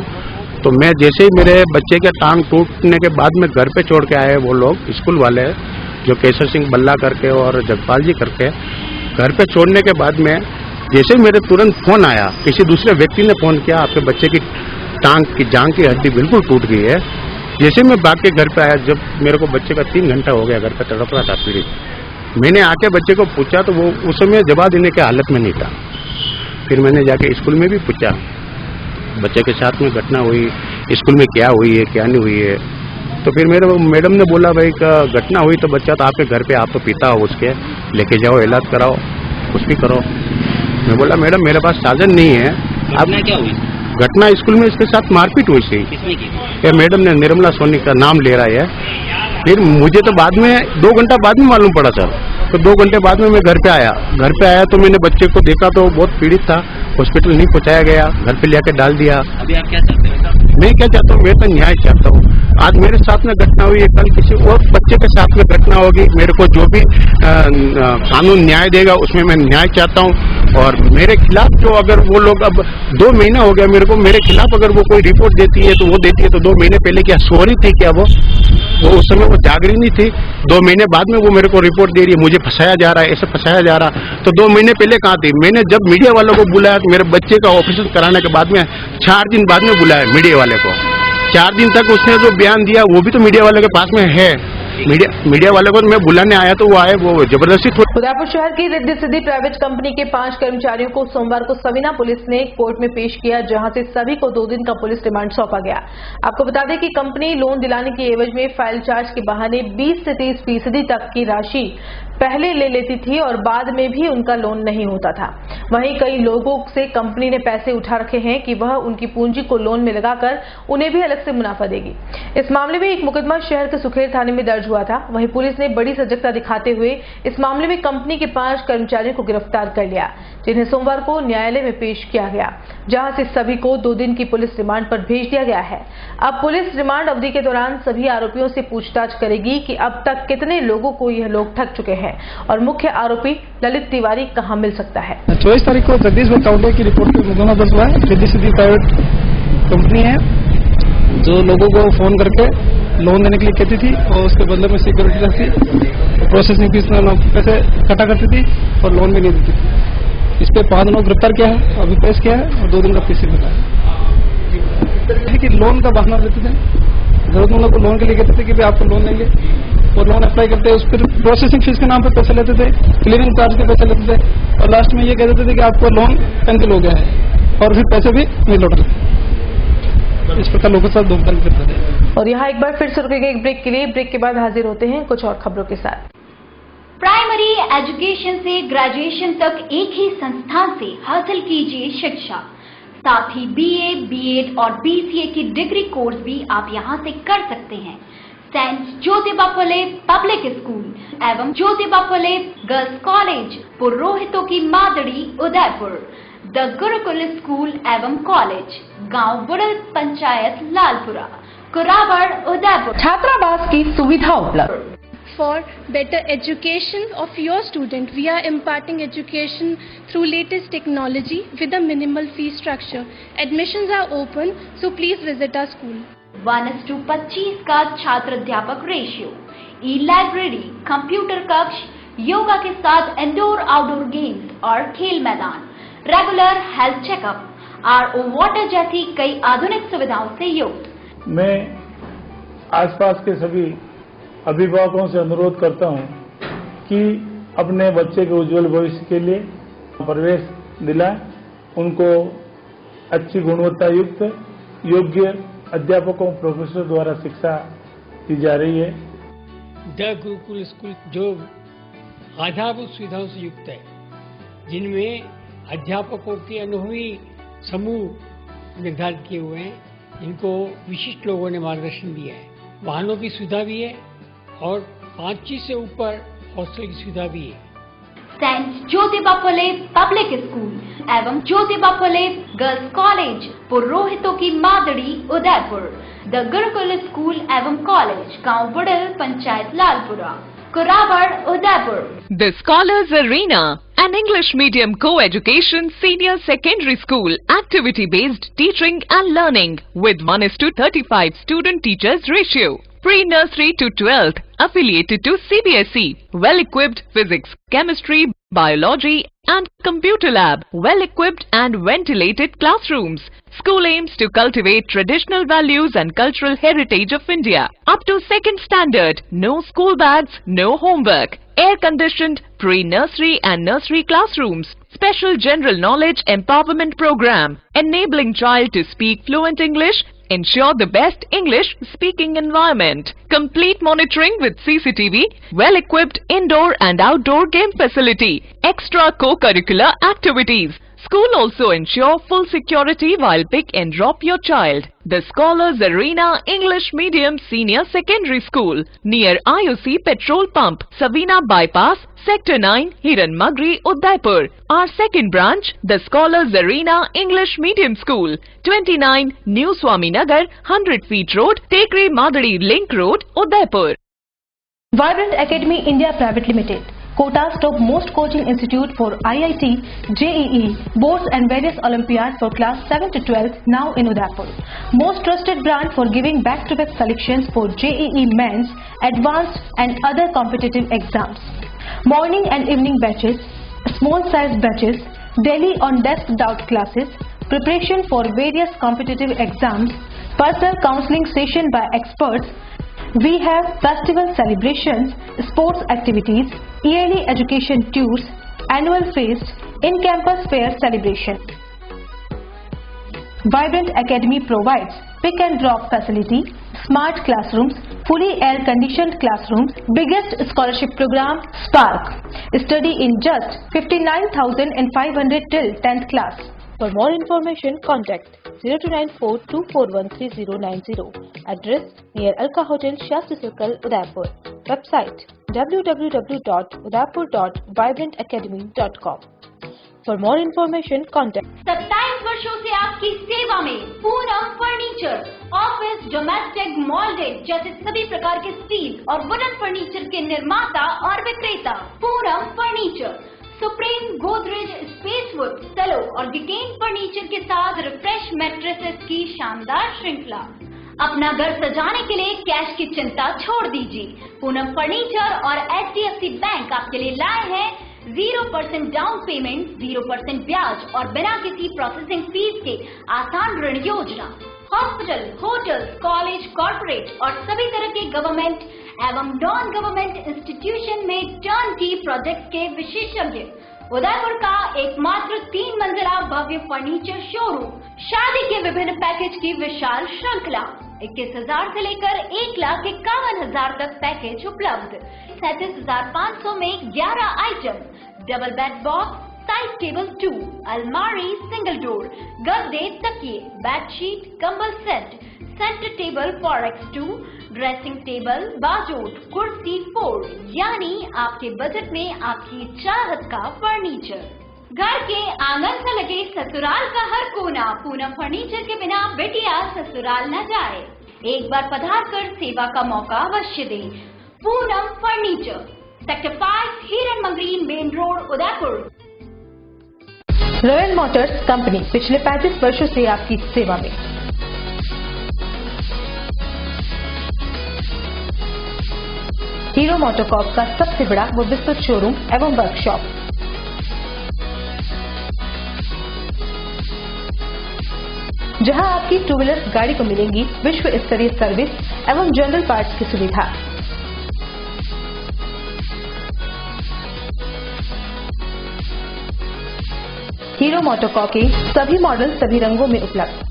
तो मैं जैसे ही मेरे बच्चे के टांग टूटने के बाद में घर पे छोड़ के आए वो लोग स्कूल वाले, जो केशव सिंह बल्ला करके और जगपाल जी करके, घर पे छोड़ने के बाद में जैसे ही मेरे तुरंत फोन आया, किसी दूसरे व्यक्ति ने फोन किया, आपके बच्चे की टांग की जांघ की हड्डी बिल्कुल टूट गई है। जैसे मैं भाग के घर पे आया, जब मेरे को बच्चे का 3 घंटा हो गया घर पे तड़प रहा था पीड़ित, मैंने आके बच्चे को पूछा तो वो उस समय जवाब देने की हालत में नहीं था। फिर मैंने जाके स्कूल में भी पूछा बच्चे के साथ में घटना हुई, स्कूल में क्या हुई है क्या नहीं हुई है। तो फिर मेरे मैडम ने बोला भाई का घटना हुई तो बच्चा तो आपके घर पे, आप तो पिता हो उसके, लेके जाओ, इलाज कराओ, कुछ भी करो। मैं बोला मैडम मेरे पास साधन नहीं है। आप क्या हुई? घटना स्कूल में इसके साथ मारपीट हुई थी। किसने की? क्या मैडम ने निर्मला सोनी का नाम ले रहा है। फिर मुझे तो बाद में 2 घंटा बाद में मालूम पड़ा सर। तो 2 घंटे बाद में मैं घर पे आया तो मैंने बच्चे को देखा तो बहुत पीड़ित था, हॉस्पिटल नहीं पहुंचाया गया, घर पे लेकर डाल दिया। अभी आप क्या चाहते हैं? मैं क्या चाहता हूँ, मैं तो न्याय चाहता हूँ। आज मेरे साथ में घटना हुई है, कल किसी और बच्चे के साथ में घटना होगी। मेरे को जो भी कानून न्याय देगा उसमें मैं न्याय चाहता हूँ। और मेरे खिलाफ जो अगर वो लोग, अब 2 महीना हो गया मेरे को, मेरे खिलाफ अगर वो कोई रिपोर्ट देती है तो वो देती है तो 2 महीने पहले क्या सॉरी थी क्या? वो उस समय वो जागरी नहीं थी। 2 महीने बाद में वो मेरे को रिपोर्ट दे रही है, मुझे फंसाया जा रहा है, ऐसे फंसाया जा रहा। तो 2 महीने पहले कहाँ थी? मैंने जब मीडिया वालों को बुलाया तो मेरे बच्चे का ऑपरेशन कराने के बाद में 4 दिन बाद में बुलाया मीडिया वाले को। 4 दिन तक उसने जो बयान दिया वो भी तो मीडिया वाले के पास में है। मीडिया वाले को मैं बुलाने आया तो वो आए, वो जबरदस्ती। उदयपुर शहर की रिद्धि सिद्धि प्राइवेट कंपनी के 5 कर्मचारियों को सोमवार को सवीना पुलिस ने कोर्ट में पेश किया, जहां से सभी को 2 दिन का पुलिस रिमांड सौंपा गया। आपको बता दें कि कंपनी लोन दिलाने की एवज में फाइल चार्ज के बहाने 20 से 30% तक की राशि पहले ले लेती थी और बाद में भी उनका लोन नहीं होता था। वहीं कई लोगों से कंपनी ने पैसे उठा रखे हैं कि वह उनकी पूंजी को लोन में लगाकर उन्हें भी अलग से मुनाफा देगी। इस मामले में एक मुकदमा शहर के सुखेर थाने में दर्ज हुआ था। वहीं पुलिस ने बड़ी सजगता दिखाते हुए इस मामले में कंपनी के 5 कर्मचारियों को गिरफ्तार कर लिया, जिन्हें सोमवार को न्यायालय में पेश किया गया, जहां से सभी को 2 दिन की पुलिस रिमांड पर भेज दिया गया है। अब पुलिस रिमांड अवधि के दौरान सभी आरोपियों से पूछताछ करेगी कि अब तक कितने लोगों को यह लोग ठग चुके हैं और मुख्य आरोपी ललित तिवारी कहां मिल सकता है। 24 तारीख को जगदीश काउंटर की रिपोर्ट पे मुकदमा दर्ज हुआ है। रिद्धि सिद्धि प्राइवेट कंपनी है जो लोगों को फोन करके लोन देने के लिए कहती थी और उसके बदले में सिक्योरिटी रखती, प्रोसेसिंग फीस में पैसे इकट्ठा करती थी और लोन भी नहीं देती थी। इस पे 5 लोग गिरफ्तार किया है, अभी पेश किया है और 2 दिन का पीसी मिला है। कि लोन का बहाना देते थे, जरूरतमंदों को लोन के लिए कहते थे कि भाई आपको लोन देंगे और लोन अप्लाई करते, उस पर प्रोसेसिंग फीस के नाम पे पैसे लेते थे, क्लियरिंग चार्ज के पैसे लेते थे और लास्ट में ये कह देते थे कि आपको लोन कैंसिल हो गया है और फिर पैसे भी नहीं लौट रहे। इस प्रकार लोगों के साथ धोखाधड़ी करते थे। और यहाँ एक बार फिर से रुकेंगे एक ब्रेक के लिए। ब्रेक के बाद हाजिर होते हैं कुछ और खबरों के साथ। प्राइमरी एजुकेशन से ग्रेजुएशन तक एक ही संस्थान से हासिल कीजिए शिक्षा। साथ ही BA, BEd और BCA की डिग्री कोर्स भी आप यहां से कर सकते हैं। Saint Jyotiba Phule public school एवं ज्योतिबा फुले गर्ल्स कॉलेज, पुरोहितों की मादड़ी, उदयपुर। द गुरुकुल स्कूल एवं कॉलेज, गांव बुड़ल, पंचायत लालपुरा, कुराबड़, उदयपुर। छात्रावास की सुविधा उपलब्ध। For better education of your student, we are imparting education through latest technology with a minimal fee structure. Admissions are open, so please visit our school. 1:25 का छात्र अध्यापक रेशियो, ई-लाइब्रेरी, कंप्यूटर कक्ष, योगा के साथ इंडोर आउटडोर गेम्स और खेल मैदान, regular health checkup, RO water जैसी कई आधुनिक सुविधाओं से युक्त। मैं आसपास के सभी अभिभावकों से अनुरोध करता हूं कि अपने बच्चे के उज्जवल भविष्य के लिए प्रवेश दिलाएं, उनको अच्छी गुणवत्ता युक्त योग्य अध्यापकों प्रोफेसर द्वारा शिक्षा दी जा रही है। द गुरुकुल स्कूल जो आधारभूत सुविधाओं से युक्त है, जिनमें अध्यापकों के अनुभवी समूह निर्धारित किए हुए हैं, इनको विशिष्ट लोगों ने मार्गदर्शन दिया है। वाहनों की सुविधा भी है और 5 से ऊपर हॉस्टल की सुविधा भी है। Saint Jyotiba Phule public school एवं ज्योतिबा फुले गर्ल्स कॉलेज, पुरोहितों की मादड़ी, उदयपुर। द गुरुकुल स्कूल एवं कॉलेज, गांव बुड़ल, panchayat Lalpura, Kurabad, Udaipur. The Scholars Arena, an English medium co-education senior secondary school, activity-based teaching and learning with 1:35 student-teachers ratio. Pre-nursery to 12th, affiliated to CBSE. Well-equipped physics, chemistry, biology and computer lab. Well-equipped and ventilated classrooms. School aims to cultivate traditional values and cultural heritage of India. Up to 2nd standard, no school bags, no homework. Air-conditioned pre-nursery and nursery classrooms. Special general knowledge empowerment program, enabling child to speak fluent English. Ensure the best English speaking environment. Complete monitoring with CCTV. Well-equipped indoor and outdoor game facility. Extra co-curricular activities. School also ensure full security while pick and drop your child. The Scholars Arena English Medium Senior Secondary School near IOC Petrol Pump, Savina Bypass, Sector 9, Hiranmagri, Udaipur. Our second branch, the Scholars Arena English Medium School, 29 New Swaminagar, 100 Feet Road, Tekri Madadi Link Road, Udaipur. Vibrant Academy India Private Limited, Kota's topmost coaching institute for IIT, JEE, boards and various Olympiads for class 7 to 12 now in Udaipur. Most trusted brand for giving back-to-back selections for JEE mains, advanced and other competitive exams. Morning and evening batches, small size batches, daily on-desk doubt classes, preparation for various competitive exams, personal counseling session by experts. We have festival celebrations, sports activities, yearly education tours, annual feast, in-campus fair celebration. Vibrant Academy provides pick and drop facility, smart classrooms, fully air-conditioned classrooms, biggest scholarship program, Spark. Study in just 59,500 till 10th class. For more information, contact 0294241390. Address near Alka Hotel, Shastri Circle, Udaipur. Website www.udaipur.vibrantacademy.com. For more information, contact 27 वर्षों से आपकी सेवा में पूनम फर्नीचर, ऑफिस, डोमेस्टिक, मॉल्डेड जैसे सभी प्रकार के स्टील और वुडन फर्नीचर के निर्माता और विक्रेता। Poonam Furniture Supreme, Godrej, Spacewood, Cello और डिकेन फर्नीचर के साथ रिफ्रेश मैट्रेसेस की शानदार श्रृंखला। अपना घर सजाने के लिए कैश की चिंता छोड़ दीजिए। पूनम फर्नीचर और HDFC बैंक आपके लिए लाए हैं 0% डाउन पेमेंट, 0% ब्याज और बिना किसी प्रोसेसिंग फीस के आसान ऋण योजना। हॉस्पिटल, होटल्स, कॉलेज, कॉर्पोरेट और सभी तरह के गवर्नमेंट एवं नॉन गवर्नमेंट इंस्टीट्यूशन में टर्न की प्रोजेक्ट के विशेषज्ञ। उदयपुर का एकमात्र 3 मंजिला भव्य फर्नीचर शोरूम। शादी के विभिन्न पैकेज की विशाल श्रृंखला। 21,000 से लेकर 1,51,000 तक पैकेज उपलब्ध। 37,500 में 11 item, double bed box, side table 2, अलमारी सिंगल डोर, गद्दे, तकिए, बेडशीट, कंबल set, centre table 4x2, dressing table, बाजोट, कुर्सी 4, यानी आपके बजट में आपकी चाहत का फर्नीचर। घर के आंगन से लगे ससुराल का हर कोना। पूनम फर्नीचर के बिना बेटिया ससुराल न जाए। एक बार पधार कर सेवा का मौका अवश्य दें। Poonam Furniture, sector 5, Hiranmagri, main road, Udaipur. Royal Motors company पिछले 35 वर्षों से आपकी सेवा में। हीरो मोटोकॉर्प का सबसे बड़ा व विस्तृत शोरूम एवं वर्कशॉप। जहां आपकी 2 व्हीलर गाड़ी को मिलेंगी विश्व स्तरीय सर्विस एवं जनरल पार्ट्स की सुविधा। हीरो मोटोकॉर्प के सभी मॉडल सभी रंगों में उपलब्ध।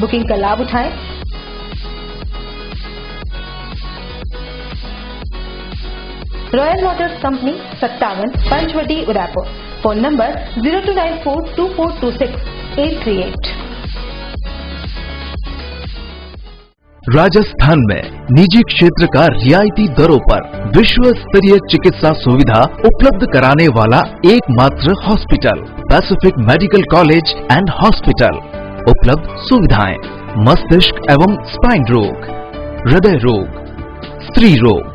बुकिंग का लाभ उठाएं। Royal Motors company 57 Panchavati, Udaipur. Phone number 02942426-838। Rajasthan में निजी क्षेत्र का रियायती दरों पर विश्व स्तरीय चिकित्सा सुविधा उपलब्ध कराने वाला एकमात्र hospital Pacific Medical College and hospital. उपलब्ध सुविधाएं: मस्तिष्क एवं स्पाइन रोग, हृदय रोग, स्त्री रोग,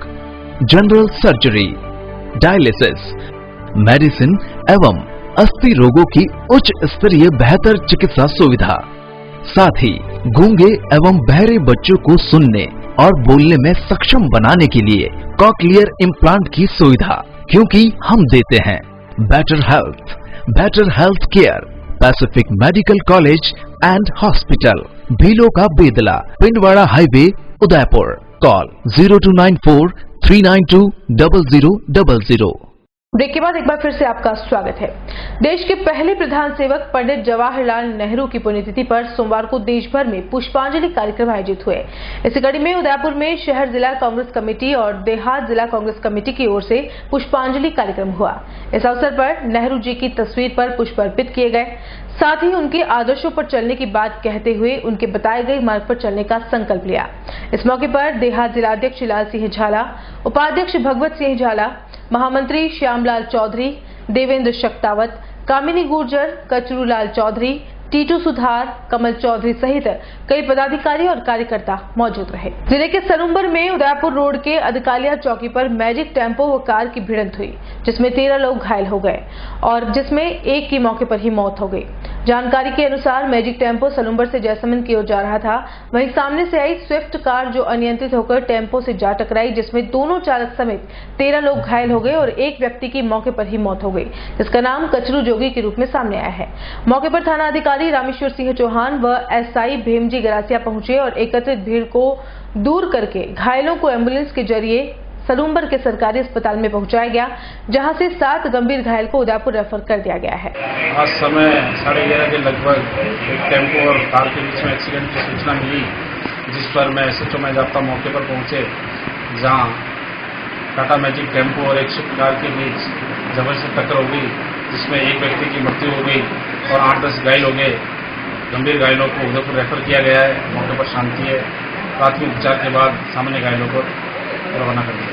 जनरल सर्जरी, डायलिसिस, मेडिसिन एवं अस्थि रोगों की उच्च स्तरीय बेहतर चिकित्सा सुविधा। साथ ही गूंगे एवं बहरे बच्चों को सुनने और बोलने में सक्षम बनाने के लिए कॉक्लियर इम्प्लांट की सुविधा, क्योंकि हम देते हैं better health care. Pacific Medical College and Hospital, Bhilon का Bedla, Pindwara highway, Udaipur. Call 0294 3920000। Break के बाद एक बार फिर से आपका स्वागत है। देश के पहले प्रधान सेवक पंडित जवाहरलाल नेहरू की पुण्यतिथि पर सोमवार को देश भर में पुष्पांजलि कार्यक्रम आयोजित हुए। इसी कड़ी में उदयपुर में शहर जिला कांग्रेस कमेटी और देहात जिला कांग्रेस कमेटी की ओर से पुष्पांजलि कार्यक्रम हुआ। इस अवसर पर नेहरू जी की तस्वीर पर पुष्प अर्पित किए गए, साथ ही उनके आदर्शों पर चलने की बात कहते हुए उनके बताए गए मार्ग पर चलने का संकल्प लिया। इस मौके पर देहात जिलाध्यक्ष लाल सिंह झाला, उपाध्यक्ष भगवत सिंह झाला, महामंत्री श्यामलाल चौधरी, देवेंद्र शक्तावत, कामिनी गुर्जर, कचरूलाल चौधरी, टीटू सुधार, कमल चौधरी सहित कई पदाधिकारी और कार्यकर्ता मौजूद रहे। जिले के सलूम्बर में उदयपुर रोड के अदकालिया चौकी पर मैजिक टेम्पो व कार की भिड़ंत हुई, जिसमें 13 लोग घायल हो गए और जिसमें एक की मौके पर ही मौत हो गई। जानकारी के अनुसार मैजिक टेम्पो सलूम्बर से जैसलमेर की ओर जा रहा था। वहीं सामने से आई स्विफ्ट कार जो अनियंत्रित होकर टेम्पो से जा टकराई, जिसमें दोनों चालक समेत 13 लोग घायल हो गए और एक व्यक्ति की मौके पर ही मौत हो गई, जिसका नाम कचरू जोगी के रूप में सामने आया है। मौके पर थाना अधिकारी रामेश्वर सिंह चौहान व एसआई भीमजी गरासिया पहुंचे और एकत्रित भीड़ को दूर करके घायलों को एम्बुलेंस के जरिए सलूम्बर के सरकारी अस्पताल में पहुंचाया गया, जहां से 7 गंभीर घायल को उदयपुर रेफर कर दिया गया है। आज समय 11:30 के लगभग एक टेम्पो और कार के बीच में एक्सीडेंट की सूचना मिली, जिस पर मैं एसएचओ में जाता मौके पर पहुंचे, जहां टाटा मैजिक टेम्पो और एक स्विफ्ट कार के बीच जबरदस्त टक्कर हो गई, जिसमें एक व्यक्ति की मृत्यु हो गई और 8-10 घायल हो गए। गंभीर घायलों को उदयपुर रेफर किया गया है। मौके पर शांति है। प्राथमिक उपचार के बाद सामान्य घायलों को रवाना कर दिया।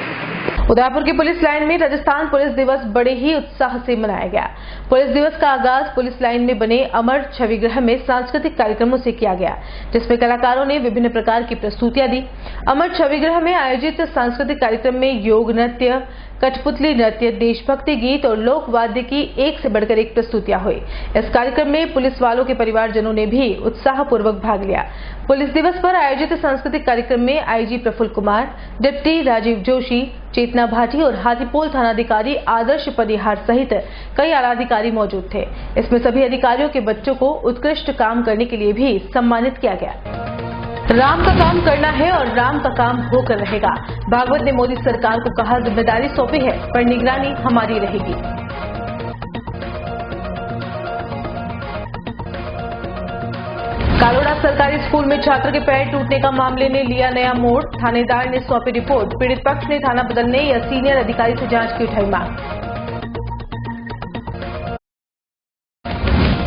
उदयपुर की पुलिस लाइन में राजस्थान पुलिस दिवस बड़े ही उत्साह से मनाया गया। पुलिस दिवस का आगाज पुलिस लाइन में बने अमर छविगृह में सांस्कृतिक कार्यक्रमों से किया गया, जिसमें कलाकारों ने विभिन्न प्रकार की प्रस्तुतियां दी। अमर छविगृह में आयोजित सांस्कृतिक कार्यक्रम में योग नृत्य, कठपुतली नृत्य, देशभक्ति गीत और लोक वाद्य की एक से बढ़कर एक प्रस्तुतियां हुई। इस कार्यक्रम में पुलिस वालों के परिवारजनों ने भी उत्साहपूर्वक भाग लिया। पुलिस दिवस पर आयोजित सांस्कृतिक कार्यक्रम में आईजी प्रफुल्ल कुमार, डिप्टी राजीव जोशी, चेतना भाटी और हाथीपोल थानाधिकारी आदर्श परिहार सहित कई आलाधिकारी मौजूद थे। इसमें सभी अधिकारियों के बच्चों को उत्कृष्ट काम करने के लिए भी सम्मानित किया गया। राम का काम करना है और राम का काम होकर रहेगा। भागवत ने मोदी सरकार को कहा, जिम्मेदारी सौंपी है पर निगरानी हमारी रहेगी। कालोड़ा सरकारी स्कूल में छात्र के पैर टूटने का मामले ने लिया नया मोड़। थानेदार ने सौंपी रिपोर्ट। पीड़ित पक्ष ने थाना बदलने या सीनियर अधिकारी से जांच की उठाई मांग।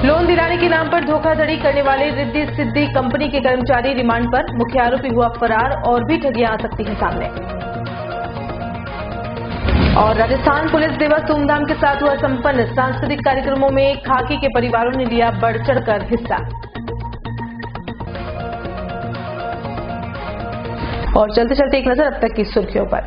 लोन दिलाने के नाम पर धोखाधड़ी करने वाले रिद्धि सिद्धि कंपनी के कर्मचारी रिमांड पर। मुख्य आरोपी हुआ फरार, और भी ठगियां आ सकती हैं सामने। और राजस्थान पुलिस दिवस धूमधाम के साथ हुआ संपन्न। सांस्कृतिक कार्यक्रमों में खाकी के परिवारों ने लिया बढ़ चढ़कर हिस्सा। और चलते चलते एक नजर अब तक की सुर्खियों पर।